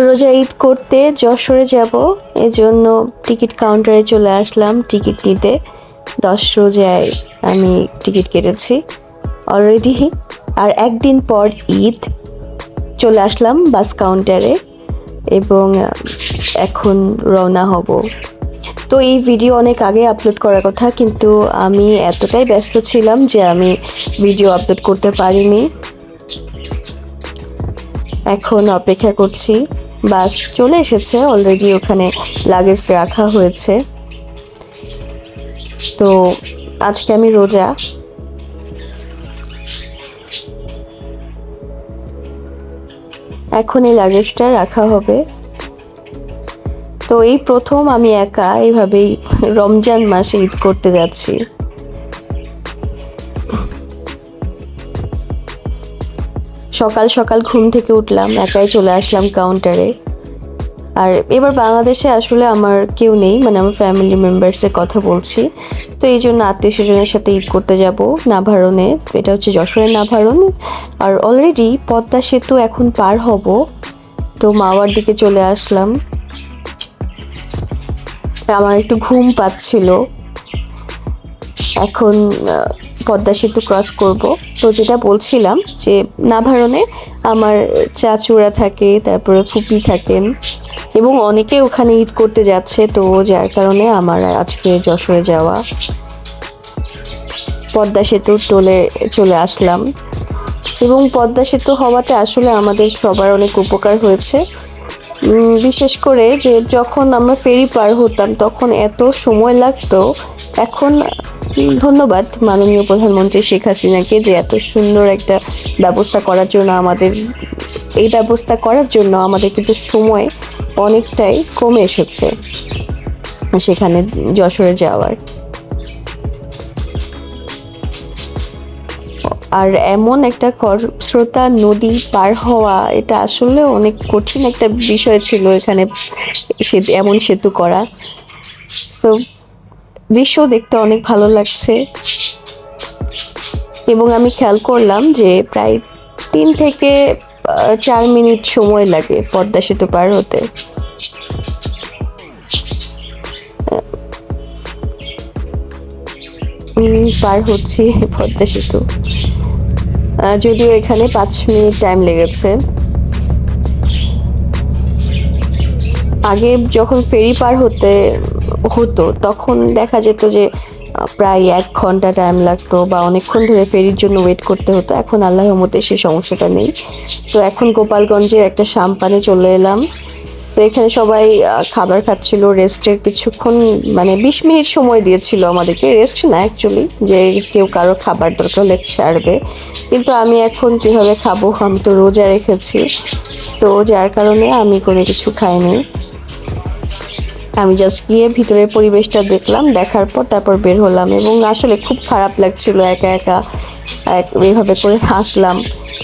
রোজা ঈদ করতে যশোরে যাব, এজন্য টিকিট কাউন্টারে চলে আসলাম টিকিট নিতে। 10 রোজায় আমি টিকিট কেটেছি অলরেডি। আর একদিন পর ঈদ, চলে আসলাম বাস কাউন্টারে এবং এখন রওনা হব। তো এই ভিডিও অনেক আগে আপলোড করার কথা, কিন্তু আমি এতটাই ব্যস্ত ছিলাম যে আমি ভিডিও আপলোড করতে পারিনি। এখন অপেক্ষা করছি, বাস চলে এসেছে অলরেডি, ওখানে লাগেজ রাখা হয়েছে। তো আজকে আমি রোজা, এখন এই লাগেজটা রাখা হবে। তো এই প্রথম আমি একা এইভাবেই রমজান মাসে ঈদ করতে যাচ্ছি। সকাল সকাল ঘুম থেকে উঠলাম, একাই চলে আসলাম কাউন্টারে। আর এবার বাংলাদেশে আসলে আমার কেউ নেই, মানে আমার ফ্যামিলি মেম্বার্সের কথা বলছি। তো এই জন্য আত্মীয় স্বজনের সাথে ঈদ করতে যাব নাভারণে। এটা হচ্ছে যশোরের নাভারণ। আর অলরেডি পদ্মা সেতু এখন পার হব, তো মাওয়ার দিকে চলে আসলাম। আমার একটু ঘুম পাচ্ছিল, এখন পদ্মা সেতু ক্রস করব। তো যেটা বলছিলাম যে নাভারণে আমার চাচুরা থাকে, তারপরে ফুপি থাকেন এবং অনেকে ওখানে ঈদ করতে যাচ্ছে। তো যার কারণে আমার আজকে যশোরে যাওয়া। পদ্মা সেতুর টোলে চলে আসলাম এবং পদ্মা সেতু হওয়াতে আসলে আমাদের সবার অনেক উপকার হয়েছে। বিশেষ করে যে যখন আমরা ফেরি পার হতাম তখন এত সময় লাগতো। এখন ধন্যবাদ মাননীয় প্রধানমন্ত্রী শেখ হাসিনাকে যে এত সুন্দর একটা ব্যবস্থা করার জন্য, আমাদের এই ব্যবস্থা করার জন্য আমাদের কিন্তু সময় অনেকটাই কমে এসেছে সেখানে যশোরে যাওয়ার। আর এমন একটা স্রোতা নদী পার হওয়া, এটা আসলে অনেক কঠিন একটা বিষয় ছিল এখানে এমন সেতু করা। তো দৃশ্য দেখতে অনেক ভালো লাগছে এবং আমি খেয়াল করলাম যে প্রায় 3 থেকে 4 মিনিট সময় লাগে পদ্মা সেতু পার হতে। পার হচ্ছি পদ্মা সেতু, যদিও এখানে 5 মিনিট টাইম লেগেছে। আগে যখন ফেরি পার হতো তখন দেখা যেত যে প্রায় 1 ঘন্টা টাইম লাগতো বা অনেকক্ষণ ধরে ফেরির জন্য ওয়েট করতে হতো। এখন আল্লাহর রহমতে সেই সমস্যাটা নেই। তো এখন গোপালগঞ্জের একটা সাম্পানে চলে এলাম। তো এখানে সবাই খাবার খাচ্ছিল, রেস্টের কিছুক্ষণ, মানে 20 মিনিট সময় দিয়েছিল আমাদেরকে। রেস্ট না অ্যাকচুয়ালি, যে কেউ কারো খাবার দরকার হলে সারবে। কিন্তু আমি এখন কিভাবে খাবো, আমি তো রোজা রেখেছি, তো যার কারণে আমি কোনো কিছু খাইনি। আমি জাস্ট গিয়ে ভিতরের পরিবেশটা দেখলাম, দেখার পর তারপর বের হলাম। এবং আসলে খুব খারাপ লাগছিল একা একা এইভাবে করে আসলাম,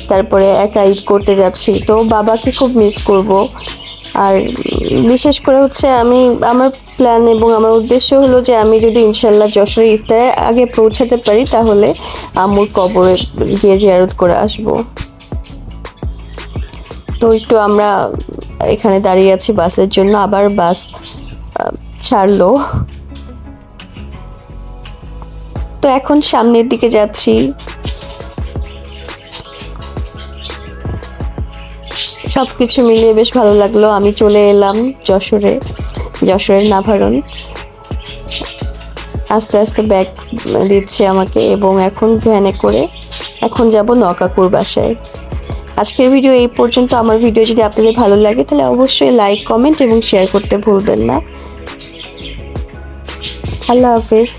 তারপরে একা ঈদ করতে যাচ্ছি। তো বাবাকে খুব মিস করব। আর বিশেষ করে হচ্ছে আমার প্ল্যান এবং আমার উদ্দেশ্য হলো যে আমি যদি ইনশাল্লাহ যশোরে ইফতারের আগে পৌঁছাতে পারি তাহলে আম্মুর কবরে গিয়ে জিয়ারত করে আসব। তো একটু আমরা এখানে দাঁড়িয়ে আছি বাসের জন্য, আবার বাস ছাড়লো। তো এখন সামনের দিকে যাচ্ছি। সবকিছু মিলিয়ে বেশ ভালো লাগলো। আমি চলে এলাম যশোরের নাভারণ। আস্তে আস্তে ব্যাগ দিচ্ছে আমাকে এবং এখন ভ্যানে করে এখন যাব নকাকুর বাসায়। আজকের ভিডিও এই পর্যন্ত। আমার ভিডিও যদি আপনাদের ভালো লাগে তাহলে অবশ্যই লাইক, কমেন্ট এবং শেয়ার করতে ভুলবেন না। আল্লাহ হাফেজ।